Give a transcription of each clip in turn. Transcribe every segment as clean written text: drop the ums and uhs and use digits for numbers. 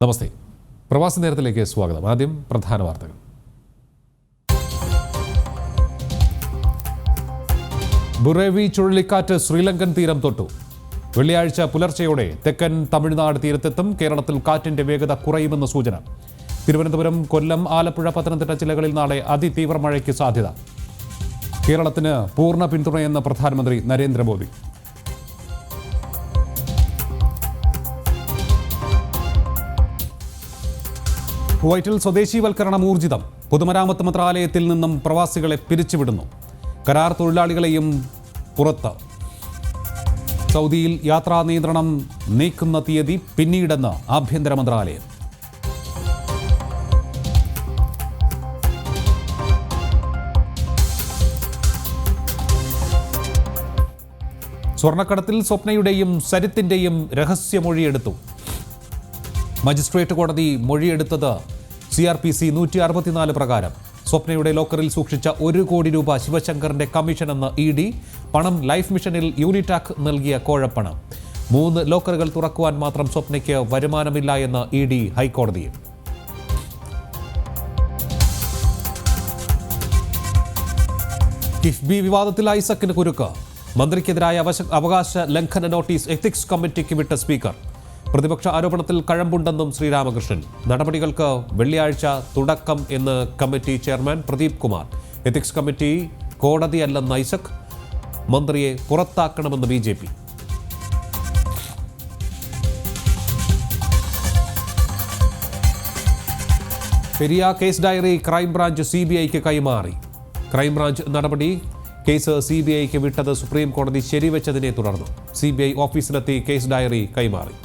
നമസ്തേ. പ്രവാസി നേരത്തിലേക്ക് സ്വാഗതം. ആദ്യം പ്രധാന വാർത്തകൾ. ബുറേവി ചുഴലിക്കാറ്റ് ശ്രീലങ്കൻ തീരം തൊട്ടു. വെള്ളിയാഴ്ച പുലർച്ചെയോടെ തെക്കൻ തമിഴ്നാട് തീരത്തെത്തും. കേരളത്തിൽ കാറ്റിന്റെ വേഗത കുറയുമെന്ന സൂചന. തിരുവനന്തപുരം, കൊല്ലം, ആലപ്പുഴ, പത്തനംതിട്ട ജില്ലകളിൽ നാളെ അതിതീവ്ര മഴയ്ക്ക് സാധ്യത. കേരളത്തിന് പൂർണ്ണ പിന്തുണയെന്ന് പ്രധാനമന്ത്രി നരേന്ദ്രമോദി. കുവൈറ്റിൽ സ്വദേശീവൽക്കരണം ഊർജിതം. പൊതുമരാമത്ത് മന്ത്രാലയത്തിൽ നിന്നും പ്രവാസികളെ പിരിച്ചുവിടുന്നു. കരാർ തൊഴിലാളികളെയും പുറത്ത്. സൗദിയിൽ യാത്രാ നിയന്ത്രണം നീക്കുന്ന തീയതി പിന്നീടെന്ന് ആഭ്യന്തര മന്ത്രാലയം. സ്വർണ്ണക്കടത്തിൽ സ്വപ്നയുടെയും സരിത്തിന്റെയും രഹസ്യമൊഴിയെടുത്തു. മജിസ്ട്രേറ്റ് കോടതി മൊഴിയെടുത്തത് CRPC 164 പ്രകാരം. സ്വപ്നയുടെ ലോക്കറിൽ സൂക്ഷിച്ച 1 കോടി രൂപ ശിവശങ്കറിന്റെ കമ്മീഷനെന്ന് ED. പണം ലൈഫ് മിഷനിൽ യൂണിടാക് നൽകിയ കോഴപ്പണം. 3 ലോക്കറുകൾ തുറക്കുവാൻ മാത്രം സ്വപ്നയ്ക്ക് വരുമാനമില്ല എന്ന് ED ഹൈക്കോടതിയിൽ. കിഫ്ബി വിവാദത്തിൽ ഐസക്കിന് കുരുക്ക്. മന്ത്രിക്കെതിരായ അവകാശ ലംഘന നോട്ടീസ് എത്തിക്സ് കമ്മിറ്റിക്ക് വിട്ട സ്പീക്കർ. പ്രതിപക്ഷ ആരോപണത്തിൽ കഴമ്പുണ്ടെന്നും ശ്രീരാമകൃഷ്ണൻ. നടപടികൾക്ക് വെള്ളിയാഴ്ച തുടക്കം എന്ന് committee chairman Pradeep Kumar. Ethics committee കോടതിയല്ലെന്ന് ഐസക്. മന്ത്രിയെ പുറത്താക്കണമെന്ന് BJP. Periya case diary crime branch CBIക്ക് കൈമാറി. ക്രൈംബ്രാഞ്ച് നടപടി കേസ് CBIക്ക് വിട്ടത് സുപ്രീം കോടതി ശരിവെച്ചതിനെ തുടർന്ന് CBI ഓഫീസിലെത്തി കേസ് ഡയറി കൈമാറി.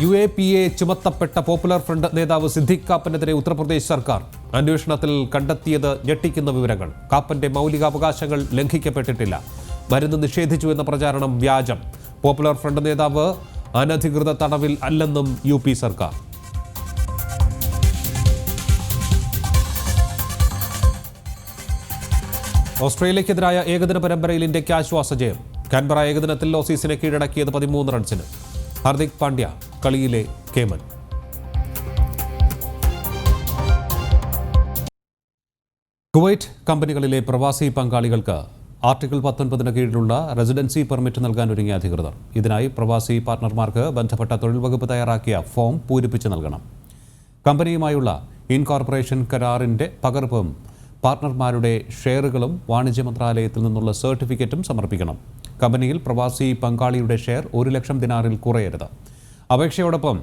UAPA ചുമത്തപ്പെട്ട പോപ്പുലർ ഫ്രണ്ട് നേതാവ് സിദ്ദിഖ് കാപ്പനെതിരെ ഉത്തർപ്രദേശ് സർക്കാർ. അന്വേഷണത്തിൽ കണ്ടെത്തിയത് ഞെട്ടിക്കുന്ന വിവരങ്ങൾ. കാപ്പന്റെ മൗലികാവകാശങ്ങൾ ലംഘിക്കപ്പെട്ടിട്ടില്ല. മരുന്ന് നിഷേധിച്ചു എന്ന പ്രചാരണം വ്യാജം. പോപ്പുലർ ഫ്രണ്ട് നേതാവ് അനധികൃത തടവിൽ അല്ലെന്നും UP സർക്കാർ. ഓസ്ട്രേലിയക്കെതിരായ ഏകദിന പരമ്പരയിൽ ഇന്ത്യയ്ക്ക് ആശ്വാസ ജയം. കാൻബറ ഏകദിനത്തിൽ ഓസീസിനെ കീഴടക്കിയത് 13 റൺസിന്. ഹാർദിക് പാണ്ഡ്യ കളിയിലെ കേമൻ. കുവൈറ്റ് കമ്പനികളിലെ പ്രവാസി പങ്കാളികൾക്ക് ആർട്ടിക്കിൾ 19 കീഴിലുള്ള റെസിഡൻസി പെർമിറ്റ് നൽകാനൊരുങ്ങിയ അധികൃതർ. ഇതിനായി പ്രവാസി പാർട്ണർമാർക്ക് ബന്ധപ്പെട്ട തൊഴിൽ വകുപ്പ് തയ്യാറാക്കിയ ഫോം പൂരിപ്പിച്ച് നൽകണം. കമ്പനിയുമായുള്ള ഇൻകോർപ്പറേഷൻ കരാറിന്റെ പകർപ്പും പാർട്ണർമാരുടെ ഷെയറുകളും വാണിജ്യ മന്ത്രാലയത്തിൽ നിന്നുള്ള സർട്ടിഫിക്കറ്റും സമർപ്പിക്കണം. കമ്പനിയിൽ പ്രവാസി പങ്കാളിയുടെ ഷെയർ 1 ലക്ഷം ദിനാറിൽ കുറയരുത്. അപേക്ഷയോടൊപ്പം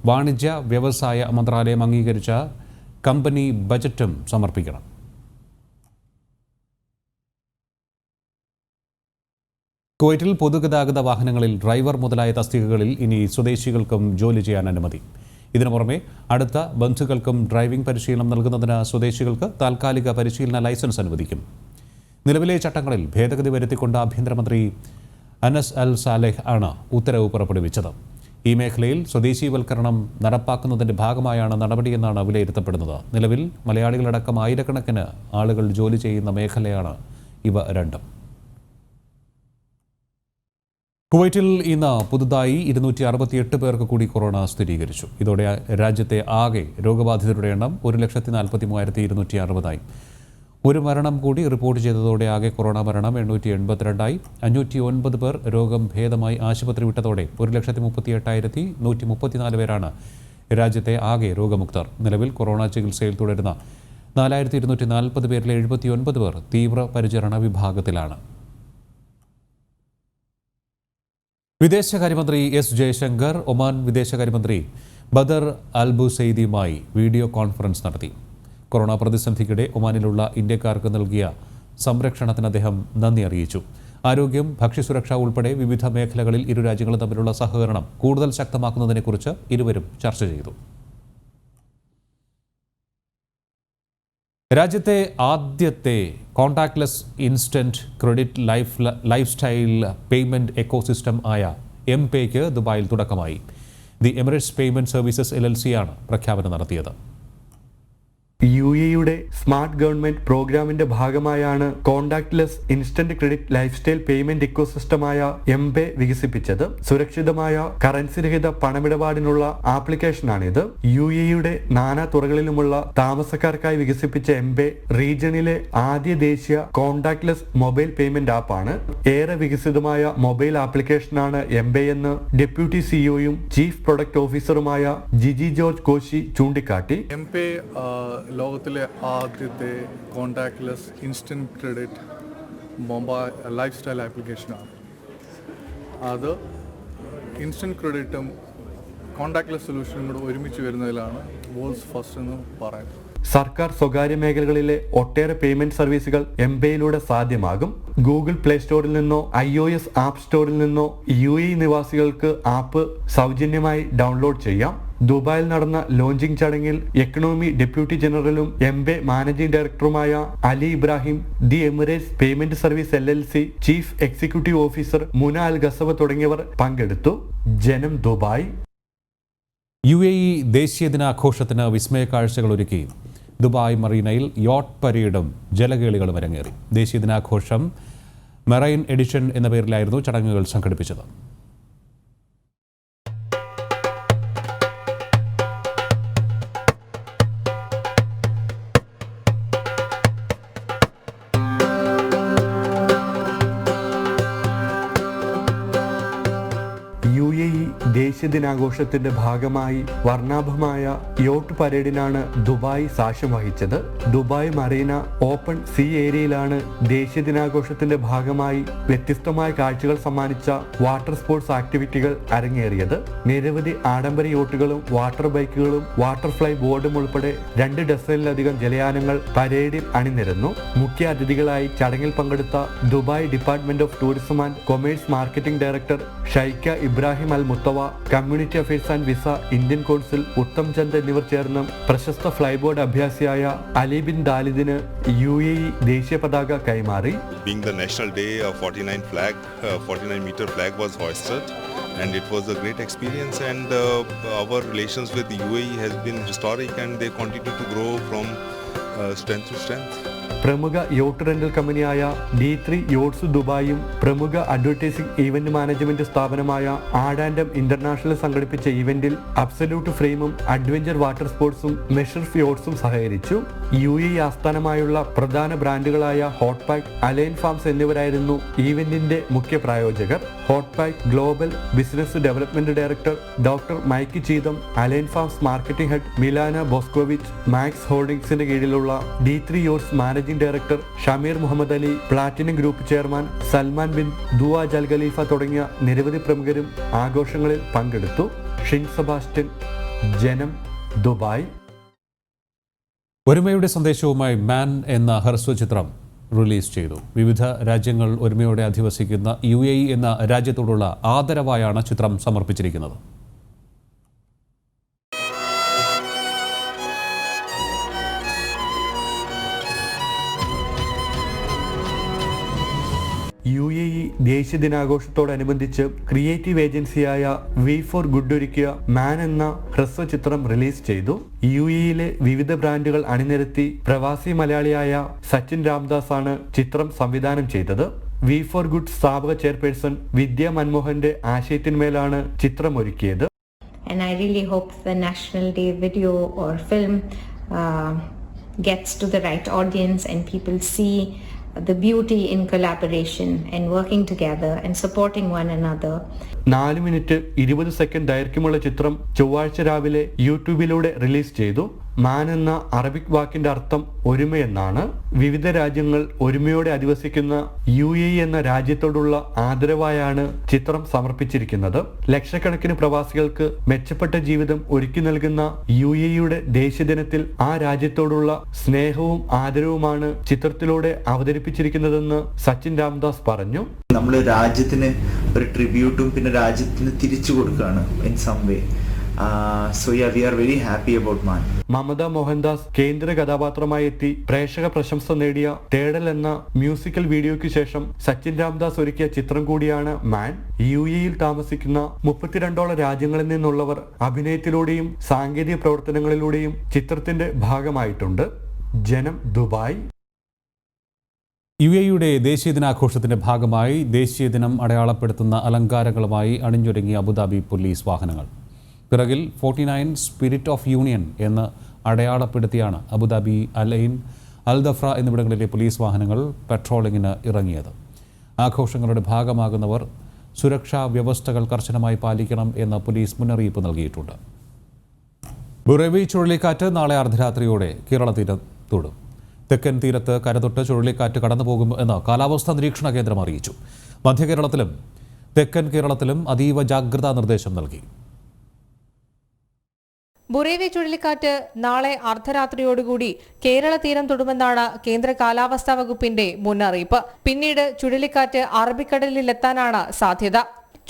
വാണിജ്യ വ്യവസായ മന്ത്രാലയം അംഗീകരിച്ച കമ്പനി ബജറ്റും സമർപ്പിക്കണം. കുവൈറ്റിൽ പൊതുഗതാഗത വാഹനങ്ങളിൽ ഡ്രൈവർ മുതലായ തസ്തികകളിൽ ഇനി സ്വദേശികൾക്കും ജോലി ചെയ്യാൻ അനുമതി. ഇതിനു പുറമെ അടുത്ത ബന്ധുക്കൾക്കും ഡ്രൈവിംഗ് പരിശീലനം നൽകുന്നതിന് സ്വദേശികൾക്ക് താൽക്കാലിക പരിശീലന ലൈസൻസ് അനുവദിക്കും. നിലവിലെ ചട്ടങ്ങളിൽ ഭേദഗതി വരുത്തിക്കൊണ്ട് ആഭ്യന്തരമന്ത്രി അനസ് അൽ സാലെഹ് ആണ് ഉത്തരവ് പുറപ്പെടുവിച്ചത്. ഈ മേഖലയിൽ സ്വദേശീവൽക്കരണം നടപ്പാക്കുന്നതിന്റെ ഭാഗമായാണ് നടപടിയെന്നാണ് വിലയിരുത്തപ്പെടുന്നത്. നിലവിൽ മലയാളികളടക്കം ആയിരക്കണക്കിന് ആളുകൾ ജോലി ചെയ്യുന്ന മേഖലയാണ് ഇവ രണ്ടും. കുവൈറ്റിൽ ഇന്ന് പുതുതായി 268 പേർക്ക് കൂടി കൊറോണ സ്ഥിരീകരിച്ചു. ഇതോടെ രാജ്യത്തെ ആകെ രോഗബാധിതരുടെ എണ്ണം 1,43,260 ഒരു മരണം കൂടി റിപ്പോർട്ട് ചെയ്തതോടെ ആകെ കൊറോണ മരണം 882 509 പേർ രോഗം ഭേദമായി ആശുപത്രി വിട്ടതോടെ 1,38,134 പേരാണ് രാജ്യത്തെ ആകെ രോഗമുക്തർ. നിലവിൽ കൊറോണ ചികിത്സയിൽ തുടരുന്ന 4,240 പേരിലെ 79 പേർ തീവ്ര പരിചരണ വിഭാഗത്തിലാണ്. വിദേശകാര്യമന്ത്രി S. ജയശങ്കർ ഒമാൻ വിദേശകാര്യമന്ത്രി ബദർ അൽബുസൈദിയുമായി വീഡിയോ കോൺഫറൻസ് നടത്തി. കൊറോണ പ്രതിസന്ധിക്കിടെ ഒമാനിലുള്ള ഇന്ത്യക്കാർക്ക് നൽകിയ സംരക്ഷണത്തിന് അദ്ദേഹം നന്ദി അറിയിച്ചു. ആരോഗ്യം, ഭക്ഷ്യസുരക്ഷ ഉൾപ്പെടെ വിവിധ മേഖലകളിൽ ഇരു രാജ്യങ്ങളും തമ്മിലുള്ള സഹകരണം കൂടുതൽ ശക്തമാക്കുന്നതിനെക്കുറിച്ച് ഇരുവരും ചർച്ച ചെയ്തു. രാജ്യത്തെ ആദ്യത്തെ contactless instant credit lifestyle payment ecosystem ആയ M-Payക്ക് ദുബായിൽ തുടക്കമായി. The Emirates payment services LLC ആണ് പ്രഖ്യാപനം നടത്തിയത്. UAEയുടെ സ്മാർട്ട് ഗവൺമെന്റ് പ്രോഗ്രാമിന്റെ ഭാഗമായാണ് contactless instant credit lifestyle payment ഇക്കോസിസ്റ്റമായ എംബെ വികസിപ്പിച്ചത്. സുരക്ഷിതമായ കറൻസി രഹിത പണമിടപാടിനുള്ള ആപ്ലിക്കേഷനാണിത്. UAEയുടെ നാനാ തുറകളിലുമുള്ള താമസക്കാർക്കായി വികസിപ്പിച്ച എംബെ റീജിയണിലെ ആദ്യ ദേശീയ കോണ്ടാക്ട്ലെസ് മൊബൈൽ പേയ്മെന്റ് ആപ്പാണ്. ഏറെ വികസിതമായ മൊബൈൽ ആപ്ലിക്കേഷനാണ് എംബെ എന്ന് ഡെപ്യൂട്ടി സിഇഒയും ചീഫ് പ്രൊഡക്റ്റ് ഓഫീസറുമായ ജിജി ജോർജ് കോശി ചൂണ്ടിക്കാട്ടി. എംബെ ലോകത്തിലെ ആദ്യത്തെ contactless instant credit mobile lifestyle ആപ്ലിക്കേഷനാണ്. അത് ഇൻസ്റ്റന്റ് ക്രെഡിറ്റും കോണ്ടാക്ട്ലെസ് സൊല്യൂഷനും കൂടെ ഒരുമിച്ച് വരുന്നതിലാണ് വേൾഡ്സ് ഫസ്റ്റ് എന്ന് പറയുന്നത്. സർക്കാർ സ്വകാര്യ മേഖലകളിലെ ഒട്ടേറെ പേയ്മെന്റ് സർവീസുകൾ എംബെയിലൂടെ സാധ്യമാകും. ഗൂഗിൾ പ്ലേ സ്റ്റോറിൽ നിന്നോ iOS ആപ്പ് സ്റ്റോറിൽ നിന്നോ UAE നിവാസികൾക്ക് ആപ്പ് സൗജന്യമായി ഡൗൺലോഡ് ചെയ്യാം. ദുബായിൽ നടന്ന ലോഞ്ചിങ് ചടങ്ങിൽ എക്കണോമി ഡെപ്യൂട്ടി ജനറലും എംബെ മാനേജിംഗ് ഡയറക്ടറുമായ Ali Ibrahim, the Emirates payment service LLC chief executive officer Muna Al Ghaswa തുടങ്ങിയവർ പങ്കെടുത്തു. ജനം, ദുബായ്. UAE ദേശീയ ദിനാഘോഷത്തിന് വിസ്മയ കാഴ്ചകൾ ഒരുക്കി ദുബായ് മറീനയിൽ യോട്ട് പരേഡും ജലകേളികളും അരങ്ങേറി. ദേശീയ ദിനാഘോഷം മെറൈൻ എഡിഷൻ എന്ന പേരിലായിരുന്നു ചടങ്ങുകൾ സംഘടിപ്പിച്ചത്. UAE ദേശീയ ദിനാഘോഷത്തിന്റെ ഭാഗമായി വർണ്ണാഭമായ യോട്ട് പരേഡിനാണ് ദുബായ് സാക്ഷ്യം വഹിച്ചത്. ദുബായ് മറീന ഓപ്പൺ സീ ഏരിയയിലാണ് ദേശീയ ദിനാഘോഷത്തിന്റെ ഭാഗമായി വ്യത്യസ്തമായ കാഴ്ചകൾ സമ്മാനിച്ച വാട്ടർ സ്പോർട്സ് ആക്ടിവിറ്റികൾ അരങ്ങേറിയത്. നിരവധി ആഡംബര യോട്ടുകളും വാട്ടർ ബൈക്കുകളും വാട്ടർ ഫ്ലൈ ബോർഡും ഉൾപ്പെടെ 2 ഡസനിലധികം ജലയാനങ്ങൾ പരേഡിൽ അണിനിരന്നു. മുഖ്യ അതിഥികളായി ചടങ്ങിൽ പങ്കെടുത്ത Dubai department of tourism and commerce marketing director Shaikha Ibrahim Al Mutawa, community affairs and visa Indian consul Uttam Chand എന്നിവർ ചേർന്ന് പ്രശസ്ത ഫ്ലൈബോർഡ് അഭ്യാസിയായ അലി ബിൻ ദാലിദിന് UAE ദേശീയ പതാക കൈമാറി. Being the national day, a 49-meter flag was hoisted, and it was a great experience. And our relations with UAE has been historic, and they continue to grow from strength to strength. പ്രമുഖ yacht rental കമ്പനിയായ D3 യോട്ട്സ് ദുബായും പ്രമുഖ advertising event management സ്ഥാപനമായ ആഡാൻഡം international സംഘടിപ്പിച്ച ഈവന്റിൽ absolute ഫ്രെയിമും adventure water സ്പോർട്സും മെഷർഫ് യോട്ട്സും സഹകരിച്ചു. UAE ആസ്ഥാനമായുള്ള പ്രധാന ബ്രാൻഡുകളായ ഹോട്ട് പാക്ക്, അലൈൻ ഫാംസ് എന്നിവരായിരുന്നു ഈവന്റിന്റെ മുഖ്യ പ്രായോജകർ. Hot pack global business development director doctor Mike Cheetham, Al Ain farms marketing head Milana Boskovic, Max ഹോൾഡിംഗ്സിന്റെ കീഴിലുള്ള D3 yachts managing director Shameer Muhammad Ali, platinum group chairman Salman bin Duaij Khalifa തുടങ്ങിയ നിരവധി പ്രമുഖരും ആഘോഷങ്ങളിൽ പങ്കെടുത്തു. Shin Sebastian, Janam, Dubai. ഒരുമയുടെ സന്ദേശവുമായി മാൻ എന്ന ഹ്രസ്വചിത്രം റിലീസ് ചെയ്തു. വിവിധ രാജ്യങ്ങൾ ഒരുമയോടെ അധിവസിക്കുന്ന UAE എന്ന രാജ്യത്തോടുള്ള ആദരവായാണ് ചിത്രം സമർപ്പിച്ചിരിക്കുന്നത്. UAE ദേശീയ ദിനാഘോഷത്തോടനുബന്ധിച്ച് ക്രിയേറ്റീവ് ഏജൻസിയായ വി ഫോർ ഗുഡ് ഒരുക്കിയ മാൻ എന്ന ഹ്രസ്വചിത്രം റിലീസ് ചെയ്തു. UAEയിലെ വിവിധ ബ്രാൻഡുകൾ അണിനിരത്തി പ്രവാസി മലയാളിയായ സച്ചിൻ രാംദാസ് ആണ് ചിത്രം സംവിധാനം ചെയ്തത്. വി ഫോർ ഗുഡ് സ്ഥാപക ചെയർപേഴ്സൺ വിദ്യ മൻമോഹന്റെ ആശയത്തിന്മേലാണ് ചിത്രം ഒരുക്കിയത്. And I really hope the National Day video or film gets to the right audience and people see the beauty in collaboration and working together and supporting one another. 4 minute 20 second ദൈർഘ്യമുള്ള ചിത്രം ചൊവ്വാഴ്ച രാവിലെ യൂട്യൂബിലൂടെ release ചെയ്തു. മാൻ എന്ന Arabic വാക്കിന്റെ അർത്ഥം ഒരുമയെന്നാണ്. വിവിധ രാജ്യങ്ങൾ ഒരുമയോടെ അധിവസിക്കുന്ന UAE എന്ന രാജ്യത്തോടുള്ള ആദരവായാണ് ചിത്രം സമർപ്പിച്ചിരിക്കുന്നത്. ലക്ഷക്കണക്കിന് പ്രവാസികൾക്ക് മെച്ചപ്പെട്ട ജീവിതം ഒരുക്കി നൽകുന്ന UAEയുടെ ദേശീയ ദിനത്തിൽ ആ രാജ്യത്തോടുള്ള സ്നേഹവും ആദരവുമാണ് ചിത്രത്തിലൂടെ അവതരിപ്പിച്ചിരിക്കുന്നതെന്ന് സച്ചിൻ രാംദാസ് പറഞ്ഞു. നമ്മൾ രാജ്യത്തിന് ഒരു ട്രിബ്യൂട്ടും പിന്നെ രാജ്യത്തിന് തിരിച്ചു കൊടുക്കുകയാണ് in some way. So yeah, we are very happy about Man. Mamta Mohandas കേന്ദ്ര കഥാപാത്രമായി എത്തി പ്രേക്ഷക പ്രശംസ നേടിയ തേടൽ എന്ന മ്യൂസിക്കൽ വീഡിയോയ്ക്ക് ശേഷം സച്ചിൻ രാംദാസ് ഒരുക്കിയ ചിത്രം കൂടിയാണ് മാൻ. UAE-യിൽ താമസിക്കുന്ന 32ഓളം രാജ്യങ്ങളിൽ നിന്നുള്ളവർ അഭിനയത്തിലൂടെയും സാങ്കേതിക പ്രവർത്തനങ്ങളിലൂടെയും ചിത്രത്തിന്റെ ഭാഗമായിട്ടുണ്ട്. ജനം, ദുബായ്. UAE-യുടെ ദേശീയ ദിനാഘോഷത്തിന്റെ ഭാഗമായി ദേശീയ ദിനം അടയാളപ്പെടുത്തുന്ന അലങ്കാരങ്ങളുമായി അണിഞ്ഞൊരുങ്ങിയ അബുദാബി പോലീസ് വാഹനങ്ങൾ. പിറകിൽ 49 സ്പിരിറ്റ് ഓഫ് യൂണിയൻ എന്ന് അടയാളപ്പെടുത്തിയാണ് അബുദാബി, അലൈൻ, അൽദഫ്ര എന്നിവിടങ്ങളിലെ പോലീസ് വാഹനങ്ങൾ പെട്രോളിങ്ങിന് ഇറങ്ങിയത്. ആഘോഷങ്ങളുടെ ഭാഗമാകുന്നവർ സുരക്ഷാ വ്യവസ്ഥകൾ കർശനമായി പാലിക്കണം എന്ന് പോലീസ് മുന്നറിയിപ്പ് നൽകിയിട്ടുണ്ട്. ബുറേവി ചുഴലിക്കാറ്റ് നാളെ അർദ്ധരാത്രിയോടെ കേരള തീരത്തോടും. തെക്കൻ തീരത്ത് കരതൊട്ട് ചുഴലിക്കാറ്റ് കടന്നുപോകും എന്ന് കാലാവസ്ഥാ നിരീക്ഷണ കേന്ദ്രം അറിയിച്ചു. മധ്യകേരളത്തിലും തെക്കൻ കേരളത്തിലും അതീവ ജാഗ്രതാ നിർദ്ദേശം നൽകി. ബുറേവി ചുഴലിക്കാറ്റ് നാളെ അർദ്ധരാത്രിയോടുകൂടി കേരള തീരം തൊടുമെന്നാണ് കേന്ദ്ര കാലാവസ്ഥാ വകുപ്പിന്റെ മുന്നറിയിപ്പ്. പിന്നീട് ചുഴലിക്കാറ്റ് അറബിക്കടലിലെത്താനാണ് സാധ്യത.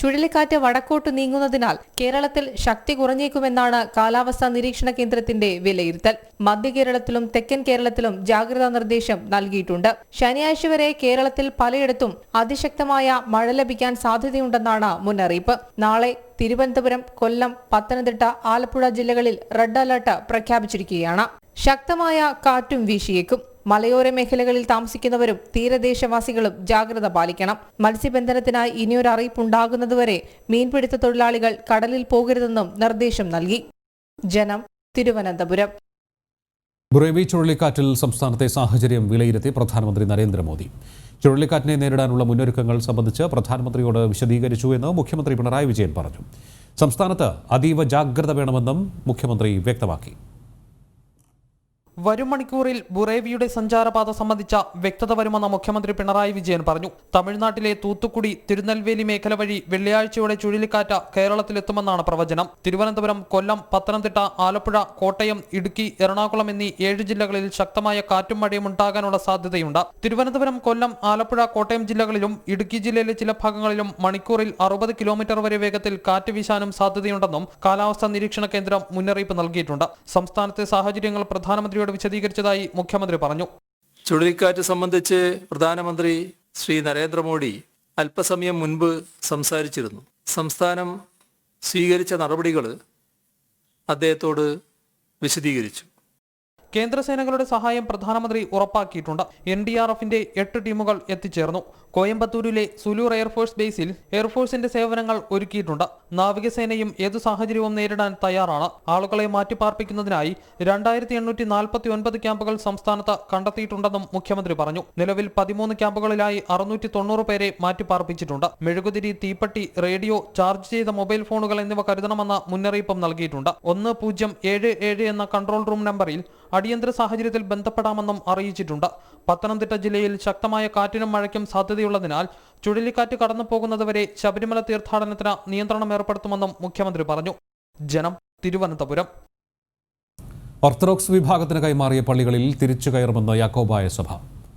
ചുഴലിക്കാറ്റ് വടക്കോട്ട് നീങ്ങുന്നതിനാൽ കേരളത്തിൽ ശക്തി കുറഞ്ഞേക്കുമെന്നാണ് കാലാവസ്ഥാ നിരീക്ഷണ കേന്ദ്രത്തിന്റെ വിലയിരുത്തൽ. മധ്യ കേരളത്തിലും തെക്കൻ കേരളത്തിലും ജാഗ്രതാ നിർദ്ദേശം നൽകിയിട്ടുണ്ട്. ശനിയാഴ്ച വരെ കേരളത്തിൽ പലയിടത്തും അതിശക്തമായ മഴ ലഭിക്കാൻ സാധ്യതയുണ്ടെന്നാണ് മുന്നറിയിപ്പ്. നാളെ തിരുവനന്തപുരം, കൊല്ലം, പത്തനംതിട്ട, ആലപ്പുഴ ജില്ലകളിൽ റെഡ് അലർട്ട് പ്രഖ്യാപിച്ചിരിക്കുകയാണ്. ശക്തമായ കാറ്റും വീശിയേക്കും. മലയോര മേഖലകളിൽ താമസിക്കുന്നവരും തീരദേശവാസികളും ജാഗ്രത പാലിക്കണം. മത്സ്യബന്ധനത്തിനായി ഇനിയൊരു അറിയിപ്പുണ്ടാകുന്നതുവരെ മീൻപിടുത്ത തൊഴിലാളികൾ കടലിൽ പോകരുതെന്നും നിർദ്ദേശം നൽകി. ജനം, തിരുവനന്തപുരം. ബുറേവി ചുഴലിക്കാറ്റിൽ സംസ്ഥാനത്തെ സാഹചര്യം വിലയിരുത്തി പ്രധാനമന്ത്രി നരേന്ദ്രമോദി. ചുഴലിക്കാറ്റിനെ നേരിടാനുള്ള മുന്നൊരുക്കങ്ങൾ സംബന്ധിച്ച് പ്രധാനമന്ത്രിയോട് വിശദീകരിച്ചു എന്ന് മുഖ്യമന്ത്രി പിണറായി വിജയൻ പറഞ്ഞു. സംസ്ഥാനത്ത് അതീവ ജാഗ്രത വേണമെന്നും മുഖ്യമന്ത്രി വ്യക്തമാക്കി. വരും മണിക്കൂറിൽ ബുറേവിയുടെ സഞ്ചാരപാത സംബന്ധിച്ച വ്യക്തത വരുമെന്ന് മുഖ്യമന്ത്രി പിണറായി വിജയൻ പറഞ്ഞു. തമിഴ്നാട്ടിലെ തൂത്തുക്കുടി, തിരുനെൽവേലി മേഖല വഴി വെള്ളിയാഴ്ചയോടെ ചുഴലിക്കാറ്റ് കേരളത്തിലെത്തുമെന്നാണ് പ്രവചനം. തിരുവനന്തപുരം, കൊല്ലം, പത്തനംതിട്ട, ആലപ്പുഴ, കോട്ടയം, ഇടുക്കി, എറണാകുളം എന്നീ 7 ജില്ലകളിൽ ശക്തമായ കാറ്റും മഴയും ഉണ്ടാകാനുള്ള സാധ്യതയുണ്ട്. തിരുവനന്തപുരം, കൊല്ലം, ആലപ്പുഴ, കോട്ടയം ജില്ലകളിലും ഇടുക്കി ജില്ലയിലെ ചില ഭാഗങ്ങളിലും മണിക്കൂറിൽ 60 കിലോമീറ്റർ വരെ വേഗത്തിൽ കാറ്റ് വീശാനും സാധ്യതയുണ്ടെന്നും കാലാവസ്ഥാ നിരീക്ഷണ കേന്ദ്രം മുന്നറിയിപ്പ് നൽകിയിട്ടുണ്ട്. സംസ്ഥാനത്തെ സാഹചര്യങ്ങൾ പ്രധാനമന്ത്രിയോട് വിശദീകരിച്ചതായി മുഖ്യമന്ത്രി പറഞ്ഞു. ചുഴലിക്കാറ്റ് സംബന്ധിച്ച് പ്രധാനമന്ത്രി ശ്രീ നരേന്ദ്രമോദി അല്പസമയം മുൻപ് സംസാരിച്ചിരുന്നു. സംസ്ഥാനം സ്വീകരിച്ച നടപടികൾ അദ്ദേഹത്തോട് വിശദീകരിച്ചു. കേന്ദ്രസേനകളുടെ സഹായം പ്രധാനമന്ത്രി ഉറപ്പാക്കിയിട്ടുണ്ട്. NDRFന്റെ 8 ടീമുകൾ എത്തിച്ചേർന്നു. കോയമ്പത്തൂരിലെ സുലൂർ എയർഫോഴ്സ് ബേസിൽ എയർഫോഴ്സിന്റെ സേവനങ്ങൾ ഒരുക്കിയിട്ടുണ്ട്. നാവികസേനയും ഏതു സാഹചര്യവും നേരിടാൻ തയ്യാറാണ്. ആളുകളെ മാറ്റിപ്പാർപ്പിക്കുന്നതിനായി 2849 ക്യാമ്പുകൾ സംസ്ഥാനത്ത് കണ്ടെത്തിയിട്ടുണ്ടെന്നും മുഖ്യമന്ത്രി പറഞ്ഞു. നിലവിൽ 13 ക്യാമ്പുകളിലായി 690 പേരെ മാറ്റിപ്പാർപ്പിച്ചിട്ടുണ്ട്. മെഴുകുതിരി, തീപ്പെട്ടി, റേഡിയോ, ചാർജ് ചെയ്ത മൊബൈൽ ഫോണുകൾ എന്നിവ കരുതണമെന്ന് മുന്നറിയിപ്പും നൽകിയിട്ടുണ്ട്. 1077 എന്ന കൺട്രോൾ റൂം നമ്പറിൽ അടിയന്തര സാഹചര്യത്തിൽ ബന്ധപ്പെടാമെന്നും അറിയിച്ചിട്ടുണ്ട്. പത്തനംതിട്ട ജില്ലയിൽ ശക്തമായ കാറ്റിനും മഴയ്ക്കും സാധ്യതയുള്ളതിനാൽ ചുഴലിക്കാറ്റ് കടന്നു പോകുന്നതുവരെ ശബരിമല തീർത്ഥാടനത്തിന് നിയന്ത്രണം ഏർപ്പെടുത്തുമെന്നും മുഖ്യമന്ത്രി പറഞ്ഞു. ജനം, തിരുവനന്തപുരം. ഓർത്തഡോക്സ് വിഭാഗത്തിന് കൈമാറിയ പള്ളികളിൽ തിരിച്ചു കയറുമെന്ന് യാക്കോബായ സഭ.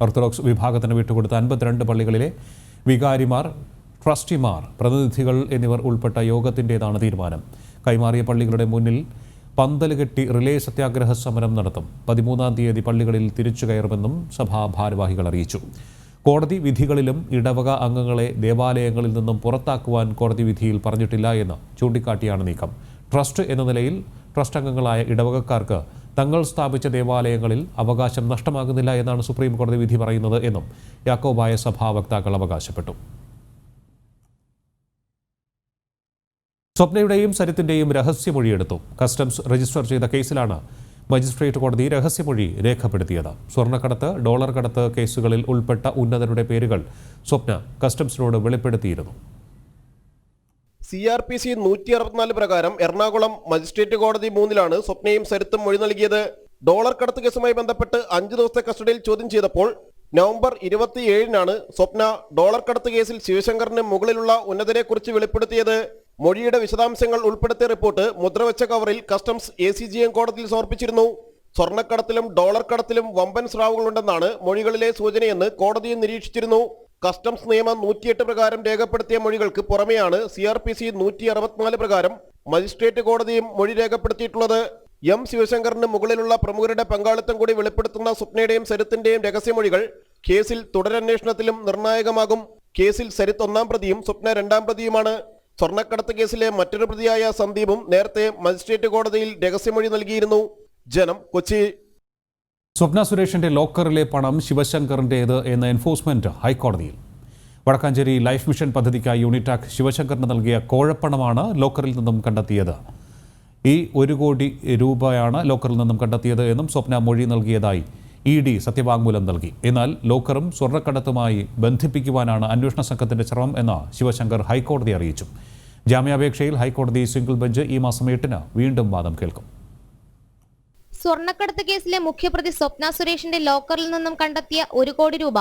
ഓർത്തഡോക്സ് വിഭാഗത്തിന് വിട്ടുകൊടുത്ത 52 പള്ളികളിലെ വികാരിമാർ, ട്രസ്റ്റിമാർ, പ്രതിനിധികൾ എന്നിവർ ഉൾപ്പെട്ട യോഗത്തിൻ്റെതാണ് തീരുമാനം. കൈമാറിയ പള്ളികളുടെ മുന്നിൽ പന്തല് കെട്ടി റിലേ സത്യാഗ്രഹ സമരം നടത്തും. 13-ാം തീയതി പള്ളികളിൽ തിരിച്ചു കയറുമെന്നും സഭാ ഭാരവാഹികൾ അറിയിച്ചു. കോടതി വിധികളിലും ഇടവക അംഗങ്ങളെ ദേവാലയങ്ങളിൽ നിന്നും പുറത്താക്കുവാൻ കോടതി വിധിയിൽ പറഞ്ഞിട്ടില്ല എന്ന് ചൂണ്ടിക്കാട്ടിയാണ് നീക്കം. ട്രസ്റ്റ് എന്ന നിലയിൽ ട്രസ്റ്റ് അംഗങ്ങളായ ഇടവകക്കാർക്ക് തങ്ങൾ സ്ഥാപിച്ച ദേവാലയങ്ങളിൽ അവകാശം നഷ്ടമാകുന്നില്ല എന്നാണ് സുപ്രീം കോടതി വിധി പറയുന്നത് എന്നും യാക്കോബായ സഭാ വക്താക്കൾ അവകാശപ്പെട്ടു. സ്വപ്നയുടെയും സരിത്തിൻ്റെയും രഹസ്യമൊഴിയെടുത്തു. കസ്റ്റംസ് രജിസ്റ്റർ ചെയ്ത കേസിലാണ് മജിസ്ട്രേറ്റ് കോടതി രഹസ്യമൊഴി രേഖപ്പെടുത്തിയത്. സ്വർണ്ണക്കടത്ത്, ഡോളർ കടത്ത് കേസുകളിൽ ഉൾപ്പെട്ട ഉന്നതരുടെ പേരുകൾ സ്വപ്ന കസ്റ്റംസിനോട് വെളിപ്പെടുത്തിയിരുന്നു. CRPC 164 പ്രകാരം എറണാകുളം മജിസ്ട്രേറ്റ് കോടതി 3-ലാണ് സ്വപ്നയും സരിത്തും മൊഴി നൽകിയത്. ഡോളർ കടത്ത് കേസുമായി ബന്ധപ്പെട്ട് 5 ദിവസത്തെ കസ്റ്റഡിയിൽ ചോദ്യം ചെയ്തപ്പോൾ നവംബർ 27-നാണ് സ്വപ്ന ഡോളർ കടത്ത് കേസിൽ ശിവശങ്കറിന് മുകളിലുള്ള ഉന്നതരെക്കുറിച്ച് വെളിപ്പെടുത്തിയത്. മൊഴിയുടെ വിശദാംശങ്ങൾ ഉൾപ്പെടുത്തിയ റിപ്പോർട്ട് മുദ്രവെച്ച കവറിൽ കസ്റ്റംസ് ACGM കോടതിയിൽ സമർപ്പിച്ചിരുന്നു. സ്വർണ്ണക്കടത്തിലും ഡോളർ കടത്തിലും വമ്പൻ സ്രാവുകളുണ്ടെന്നാണ് മൊഴികളിലെ സൂചനയെന്ന് കോടതിയും നിരീക്ഷിച്ചിരുന്നു. കസ്റ്റംസ് നിയമം 108 പ്രകാരം രേഖപ്പെടുത്തിയ മൊഴികൾക്ക് പുറമെയാണ് CRPC 164 പ്രകാരം മജിസ്ട്രേറ്റ് കോടതിയും മൊഴി രേഖപ്പെടുത്തിയിട്ടുള്ളത്. എം ശിവശങ്കറിന് മുകളിലുള്ള പ്രമുഖരുടെ പങ്കാളിത്തം കൂടി വെളിപ്പെടുത്തുന്ന സ്വപ്നയുടെയും സരിത്തിന്റെയും രഹസ്യമൊഴികൾ കേസിൽ തുടരന്വേഷണത്തിലും നിർണായകമാകും. കേസിൽ സരിത്ത് 1-ാം പ്രതിയും സ്വപ്ന 2-ാം പ്രതിയുമാണ്. സ്വർണ്ണക്കടത്ത് കേസിലെ മറ്റൊരു പ്രതിയായ സന്ദീപും നേരത്തെ മജിസ്ട്രേറ്റ് കോടതിയിൽ രഹസ്യമൊഴി നൽകിയിരുന്നു. ജനം, കൊച്ചി. സ്വപ്ന സുരേഷിന്റെ ലോക്കറിലെ പണം ശിവശങ്കറിന്റേത് എന്ന എൻഫോഴ്സ്മെന്റ് ഹൈക്കോടതിയിൽ. വടക്കാഞ്ചേരി ലൈഫ് മിഷൻ പദ്ധതിക്കായി യൂണിടാക് ശിവശങ്കറിന് നൽകിയ കോഴപ്പണമാണ് ലോക്കറിൽ നിന്നും കണ്ടെത്തിയത്. ഈ 1 കോടി രൂപയാണ് ലോക്കറിൽ നിന്നും കണ്ടെത്തിയത് എന്നും സ്വപ്ന മൊഴി നൽകിയതായി ED സത്യവാങ്മൂലം നൽകി. എന്നാൽ ലോക്കറും സ്വർണ്ണക്കടത്തുമായി ബന്ധിപ്പിക്കുവാനാണ് അന്വേഷണ സംഘത്തിന്റെ ശ്രമം എന്ന് ശിവശങ്കർ ഹൈക്കോടതി അറിയിച്ചു. ജാമ്യാപേക്ഷയിൽ ഹൈക്കോടതി സിംഗിൾ ബെഞ്ച് ഈ മാസം 8-ന് വീണ്ടും വാദം കേൾക്കും. സ്വർണ്ണക്കടത്ത് കേസിലെ മുഖ്യപ്രതി സ്വപ്ന സുരേഷിന്റെ ലോക്കറിൽ നിന്നും കണ്ടെത്തിയ 1 കോടി രൂപ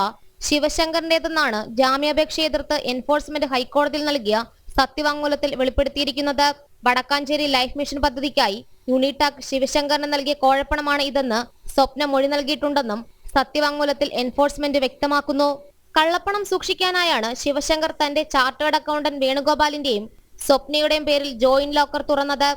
ശിവശങ്കറിന്റേതെന്നാണ് ജാമ്യാപേക്ഷയെ എതിർത്ത് എൻഫോഴ്സ്മെന്റ് ഹൈക്കോടതിയിൽ നൽകിയ സത്യവാങ്മൂലത്തിൽ വെളിപ്പെടുത്തിയിരിക്കുന്നത്. വടക്കാഞ്ചേരി ലൈഫ് മിഷൻ പദ്ധതിക്കായി യൂണിടാക് ശിവശങ്കറിന് നൽകിയ കോഴപ്പണമാണ് ഇതെന്ന് സ്വപ്ന മൊഴി നൽകിയിട്ടുണ്ടെന്നും സത്യവാങ്മൂലത്തിൽ എൻഫോഴ്സ്മെന്റ് വ്യക്തമാക്കുന്നു. കള്ളപ്പണം സൂക്ഷിക്കാനായാണ് ശിവശങ്കർ തന്റെ ചാർട്ടേഡ് അക്കൗണ്ടന്റ് വേണുഗോപാലിന്റെയും സ്വപ്നയുടെയും പേരിൽ ജോയിന്റ് ലോക്കർ തുറന്നത്.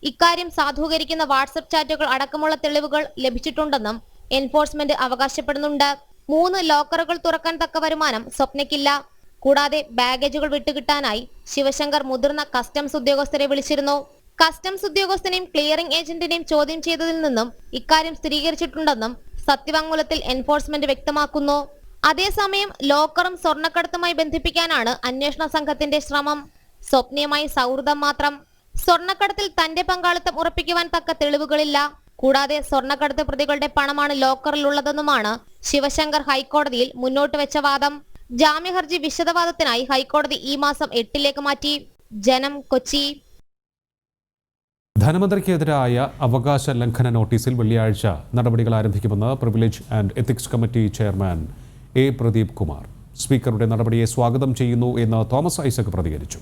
ഇക്കാര്യം സാധൂകരിക്കുന്ന വാട്സ്ആപ്പ് ചാറ്റുകൾ അടക്കമുള്ള തെളിവുകൾ ലഭിച്ചിട്ടുണ്ടെന്നും എൻഫോഴ്സ്മെന്റ് അവകാശപ്പെടുന്നുണ്ട്. 3 ലോക്കറുകൾ തുറക്കാൻ തക്ക വരുമാനം സ്വപ്നയ്ക്കില്ല. കൂടാതെ ബാഗേജുകൾ വിട്ടുകിട്ടാനായി ശിവശങ്കർ മുതിർന്ന കസ്റ്റംസ് ഉദ്യോഗസ്ഥരെ വിളിച്ചിരുന്നു. കസ്റ്റംസ് ഉദ്യോഗസ്ഥനെയും ക്ലിയറിംഗ് ഏജന്റിനെയും ചോദ്യം ചെയ്തതിൽ നിന്നും ഇക്കാര്യം സ്ഥിരീകരിച്ചിട്ടുണ്ടെന്നും സത്യവാങ്മൂലത്തിൽ എൻഫോഴ്സ്മെന്റ് വ്യക്തമാക്കുന്നു. അതേസമയം ലോക്കറും സ്വർണ്ണക്കടത്തുമായി ബന്ധിപ്പിക്കാനാണ് അന്വേഷണ സംഘത്തിന്റെ ശ്രമം. സ്വപ്നയുമായി സൗഹൃദം മാത്രം. സ്വർണ്ണക്കടത്തിൽ തന്റെ പങ്കാളിത്തം ഉറപ്പിക്കുവാൻ തക്ക തെളിവുകളില്ല. കൂടാതെ സ്വർണ്ണക്കടത്ത് പ്രതികളുടെ പണമാണ് ലോക്കറിലുള്ളതെന്നുമാണ് ശിവശങ്കർ ഹൈക്കോടതിയിൽ മുന്നോട്ട് വെച്ച വാദം. ജാമ്യഹർജി വിശദവാദത്തിനായി ഹൈക്കോടതി ഈ മാസം 8-ലേക്ക് മാറ്റി. ജനം, കൊച്ചി. ധനമന്ത്രിക്കെതിരായ അവകാശ ലംഘന നോട്ടീസിൽ വെള്ളിയാഴ്ച നടപടികൾ ആരംഭിക്കുമെന്ന് privilege and ethics committee chairman A. Pradeep Kumar. സ്പീക്കറുടെ നടപടിയെ സ്വാഗതം ചെയ്യുന്നു എന്ന് തോമസ് ഐസക് പ്രതികരിച്ചു.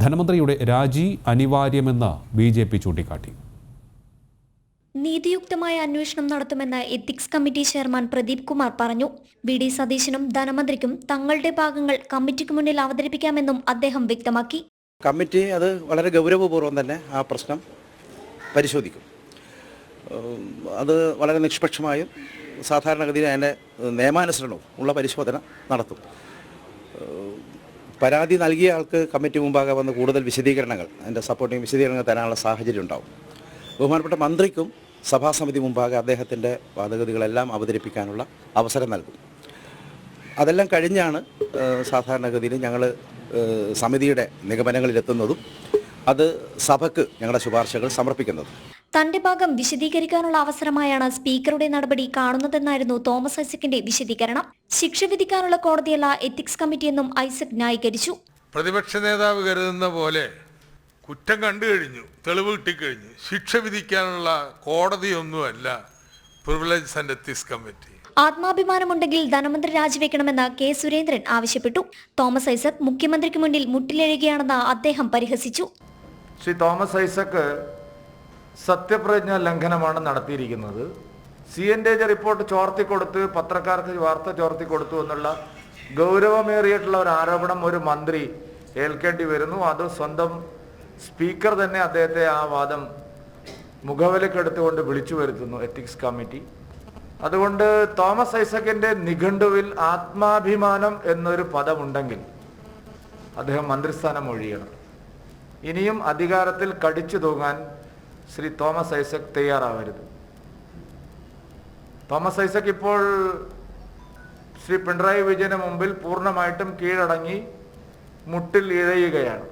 ധനമന്ത്രിയുടെ രാജി അനിവാര്യമെന്ന് BJP ചൂണ്ടിക്കാട്ടി. നീതിയുക്തമായ അന്വേഷണം നടത്തുമെന്ന് ethics committee chairman Pradeep Kumar പറഞ്ഞു. VD സതീശനും ധനമന്ത്രിക്കും തങ്ങളുടെ ഭാഗങ്ങൾ കമ്മിറ്റിക്ക് മുന്നിൽ അവതരിപ്പിക്കാമെന്നും അദ്ദേഹം വ്യക്തമാക്കി. കമ്മിറ്റി അത് വളരെ ഗൗരവപൂർവ്വം തന്നെ ആ പ്രശ്നം പരിശോധിക്കും. അത് വളരെ നിഷ്പക്ഷമായും സാധാരണഗതിയിൽ അതിൻ്റെ നിയമാനുസരണവും ഉള്ള പരിശോധന നടത്തും. പരാതി നൽകിയ ആൾക്ക് കമ്മിറ്റി മുമ്പാകെ വന്ന് കൂടുതൽ വിശദീകരണങ്ങൾ, അതിൻ്റെ സപ്പോർട്ടിംഗ് വിശദീകരണങ്ങൾ തരാനുള്ള സാഹചര്യം ഉണ്ടാവും. ബഹുമാനപ്പെട്ട മന്ത്രിക്കും സഭാസമിതി മുമ്പാകെ അദ്ദേഹത്തിൻ്റെ വാദഗതികളെല്ലാം അവതരിപ്പിക്കാനുള്ള അവസരം നൽകും. അതെല്ലാം കഴിഞ്ഞാണ് സാധാരണഗതിയിൽ ഞങ്ങൾ സമിതിയുടെ നിഗമനങ്ങളിലെത്തുന്നതും അത് സഭയ്ക്ക് ഞങ്ങളുടെ ശുപാർശകൾ സമർപ്പിക്കുന്നതും. തന്റെ ഭാഗം വിശദീകരിക്കാനുള്ള അവസരമായാണ് സ്പീക്കറുടെ നടപടി കാണുന്നതെന്നായിരുന്നു തോമസ് ഐസക്കിന്റെ വിശദീകരണം. ശിക്ഷ വിധിക്കാനുള്ള കോടതിയല്ല എത്തിക്സ് കമ്മിറ്റിയെന്നും ഐസക് ന്യായീകരിച്ചു. പ്രതിപക്ഷ നേതാവ് കരുതുന്ന പോലെ കുറ്റം കണ്ടു കഴിഞ്ഞു, തെളിവ് കിട്ടിക്കഴിഞ്ഞു, ശിക്ഷ വിധിക്കാനുള്ള കോടതിയൊന്നുമല്ല പ്രിവിലേജ് ആൻഡ് എത്തിക്സ് കമ്മിറ്റി. ആത്മാഭിമാനമുണ്ടെങ്കിൽ ധനമന്ത്രി രാജിവെക്കണമെന്ന് K. സുരേന്ദ്രൻ ആവശ്യപ്പെട്ടു. തോമസ് ഐസക് മുഖ്യമന്ത്രിക്ക് മുന്നിൽ മുട്ടിലെഴുകയാണെന്ന് അദ്ദേഹം പരിഹസിച്ചു. ശ്രീ തോമസ് ഐസക് സത്യപ്രതിജ്ഞ ലംഘനമാണ് നടത്തിയിരിക്കുന്നത്. CNTG റിപ്പോർട്ട് ചോർത്തിക്കൊടുത്ത് പത്രക്കാർക്ക് വാർത്ത ചോർത്തിക്കൊടുത്തു എന്നുള്ള ഗൗരവമേറിയിട്ടുള്ള ഒരു ആരോപണം ഒരു മന്ത്രി ഏൽക്കേണ്ടി വരുന്നു. അത് സ്വന്തം സ്പീക്കർ തന്നെ അദ്ദേഹത്തെ ആ വാദം മുഖവിലക്കെടുത്തുകൊണ്ട് വിളിച്ചു വരുത്തുന്നു എത്തിക്സ് കമ്മിറ്റി. അതുകൊണ്ട് തോമസ് ഐസക്കിന്റെ നിഘണ്ടുവിൽ ആത്മാഭിമാനം എന്നൊരു പദമുണ്ടെങ്കിൽ അദ്ദേഹം മന്ത്രിസ്ഥാനം ഒഴിയണം. ഇനിയും അധികാരത്തിൽ കടിച്ചു തൂങ്ങാൻ ശ്രീ തോമസ് ഐസക് തയ്യാറാവരുത്. തോമസ് ഐസക് ഇപ്പോൾ ശ്രീ പിണറായി വിജയന് മുമ്പിൽ പൂർണ്ണമായിട്ടും കീഴടങ്ങി മുട്ടിൽ ഇഴയുകയാണ്.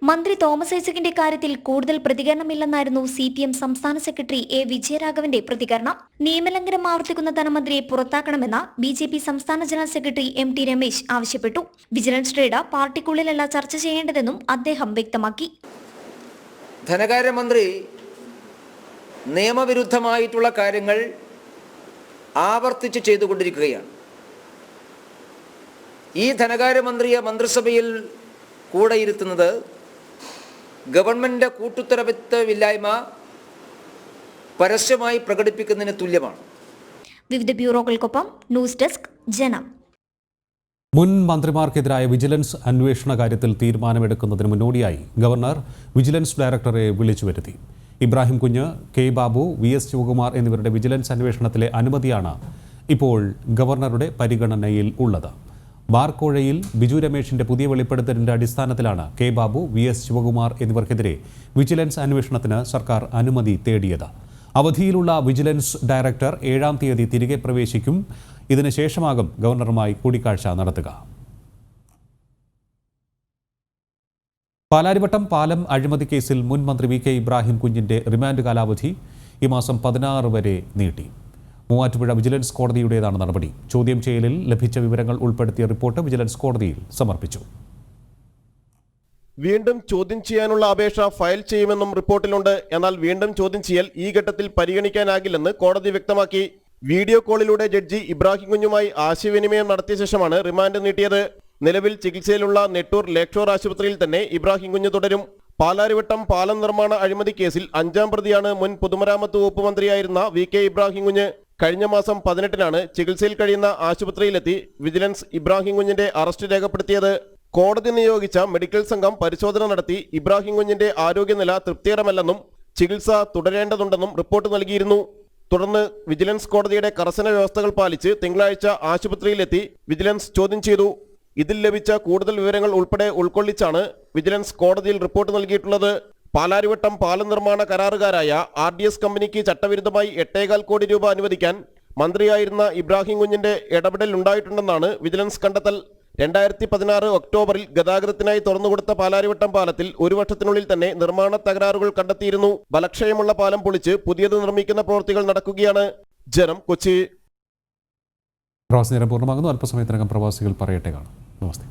മന്ത്രി തോമസ് ഐസക്കിന്റെ കാര്യത്തിൽ കൂടുതൽ പ്രതികരണമില്ലെന്നായിരുന്നു CPM സംസ്ഥാന സെക്രട്ടറി A. വിജയരാഘവന്റെ പ്രതികരണം. നിയമലംഘനം ആവർത്തിക്കുന്ന ധനമന്ത്രിയെ പുറത്താക്കണമെന്ന് BJP സംസ്ഥാന ജനറൽ സെക്രട്ടറി MT രമേശ് ആവശ്യപ്പെട്ടു. വിജിലൻസ് റെയ്ഡ് പാർട്ടിക്കുള്ളിലല്ല ചർച്ച ചെയ്യേണ്ടതെന്നും അദ്ദേഹം വ്യക്തമാക്കി. ധനകാര്യമന്ത്രി നിയമവിരുദ്ധമായിട്ടുള്ള കാര്യങ്ങൾ ആവർത്തിച്ച് ചെയ്തുകൊണ്ടിരിക്കുകയാണ്. ഈ ധനകാര്യമന്ത്രിയെ മന്ത്രിസഭയിൽ കൂടെ ഇരുത്തുന്നത് ഗവൺമെന്റിന്റെ കൂട്ടുത്തരവാദിത്തമില്ലായ്മ പരസ്യമായി പ്രകടിപ്പിക്കുന്നതിന് തുല്യമാണ്. വിവിധ ബ്യൂറോകൾക്കൊപ്പം ന്യൂസ് ഡെസ്ക് ജനം. മുൻ മന്ത്രിമാർക്കെതിരായ വിജിലൻസ് അന്വേഷണ കാര്യത്തിൽ തീരുമാനമെടുക്കുന്നതിന് മുന്നോടിയായി ഗവർണർ വിജിലൻസ് ഡയറക്ടറെ വിളിച്ചു വരുത്തി. ഇബ്രാഹിം കുഞ്ഞ്, കെ ബാബു, VS ശിവകുമാർ എന്നിവരുടെ വിജിലൻസ് അന്വേഷണത്തിലെ അനുമതിയാണ് ഇപ്പോൾ ഗവർണറുടെ പരിഗണനയിൽ ഉള്ളത്. ബാർക്കോഴയിൽ ബിജു രമേശിന്റെ പുതിയ വെളിപ്പെടുത്തലിന്റെ അടിസ്ഥാനത്തിലാണ് കെ ബാബു, VS ശിവകുമാർ എന്നിവർക്കെതിരെ വിജിലൻസ് അന്വേഷണത്തിന് സർക്കാർ അനുമതി തേടിയത്. അവധിയിലുള്ള വിജിലൻസ് ഡയറക്ടർ 7-ാം തീയതി തിരികെ പ്രവേശിക്കും. ഇതിനുശേഷമാകും ഗവർണറുമായി കൂടിക്കാഴ്ച നടത്തുക. പാലാരിവട്ടം പാലം അഴിമതി കേസിൽ മുൻ മന്ത്രി VK ഇബ്രാഹിം കുഞ്ഞിന്റെ റിമാൻഡ് കാലാവധി ഈ മാസം 16 വരെ നീട്ടി. മൂവാറ്റുപുഴ വിജിലൻസ് കോടതിയുടേതാണ് നടപടി. ചോദ്യം ചെയ്യലിൽ ലഭിച്ച വിവരങ്ങൾ ഉൾപ്പെടുത്തിയ റിപ്പോർട്ട് വിജിലൻസ് കോടതിയിൽ സമർപ്പിച്ചു. വീണ്ടും ചോദ്യം ചെയ്യാനുള്ള അപേക്ഷ ഫയൽ ചെയ്യുമെന്നും റിപ്പോർട്ടിലുണ്ട്. എന്നാൽ വീണ്ടും ചോദ്യം ചെയ്യൽ ഈ ഘട്ടത്തിൽ പരിഗണിക്കാനാകില്ലെന്ന് കോടതി വ്യക്തമാക്കി. വീഡിയോ കോളിലൂടെ ജഡ്ജി ഇബ്രാഹിം കുഞ്ഞുമായി ആശയവിനിമയം നടത്തിയ ശേഷമാണ് റിമാൻഡ് നീട്ടിയത്. നിലവിൽ ചികിത്സയിലുള്ള നെട്ടൂർ ലേക്ഷോർ ആശുപത്രിയിൽ തന്നെ ഇബ്രാഹിം കുഞ്ഞ് തുടരും. പാലാരിവട്ടം പാലം നിർമ്മാണ അഴിമതി കേസിൽ 5-ാം പ്രതിയാണ് മുൻ പൊതുമരാമത്ത് വകുപ്പ് മന്ത്രിയായിരുന്ന VK ഇബ്രാഹിം കുഞ്ഞ്. കഴിഞ്ഞ മാസം 18-നാണ് ചികിത്സയിൽ കഴിയുന്ന ആശുപത്രിയിലെത്തി വിജിലൻസ് ഇബ്രാഹിം കുഞ്ഞിന്റെ അറസ്റ്റ് രേഖപ്പെടുത്തിയത്. കോടതി നിയോഗിച്ച മെഡിക്കൽ സംഘം പരിശോധന നടത്തി ഇബ്രാഹിം കുഞ്ഞിന്റെ ആരോഗ്യനില തൃപ്തികരമല്ലെന്നും ചികിത്സ തുടരേണ്ടതുണ്ടെന്നും റിപ്പോർട്ട് നൽകിയിരുന്നു. തുടർന്ന് വിജിലൻസ് കോടതിയുടെ കർശന വ്യവസ്ഥകൾ പാലിച്ച് തിങ്കളാഴ്ച ആശുപത്രിയിലെത്തി വിജിലൻസ് ചോദ്യം ചെയ്തു. ഇതിൽ ലഭിച്ച കൂടുതൽ വിവരങ്ങൾ ഉൾപ്പെടെ ഉൾക്കൊള്ളിച്ചാണ് വിജിലൻസ് കോടതിയിൽ റിപ്പോർട്ട് നൽകിയിട്ടുള്ളത്. പാലാരിവട്ടം പാലം നിർമ്മാണ കരാറുകാരായ RDS കമ്പനിക്ക് ചട്ടവിരുദ്ധമായി 8.25 കോടി രൂപ അനുവദിക്കാൻ മന്ത്രിയായിരുന്ന ഇബ്രാഹിം കുഞ്ഞിന്റെ ഇടപെടൽ ഉണ്ടായിട്ടുണ്ടെന്നാണ് വിജിലൻസ് കണ്ടെത്തൽ. 2016 ഒക്ടോബറിൽ ഗതാഗതത്തിനായി തുറന്നുകൊടുത്ത പാലാരിവട്ടം പാലത്തിൽ 1 വർഷത്തിനുള്ളിൽ തന്നെ നിർമ്മാണ തകരാറുകൾ കണ്ടെത്തിയിരുന്നു. ബലക്ഷയമുള്ള പാലം പൊളിച്ച് പുതിയത് നിർമ്മിക്കുന്ന പ്രവൃത്തികൾ നടക്കുകയാണ്. ജനം, കൊച്ചി. പ്രവാസി നേരം പൂർണ്ണമാകുന്നു. അല്പസമയത്തിനകം പ്രവാസികൾ പറയട്ടെ കാണാം. നമസ്തേ.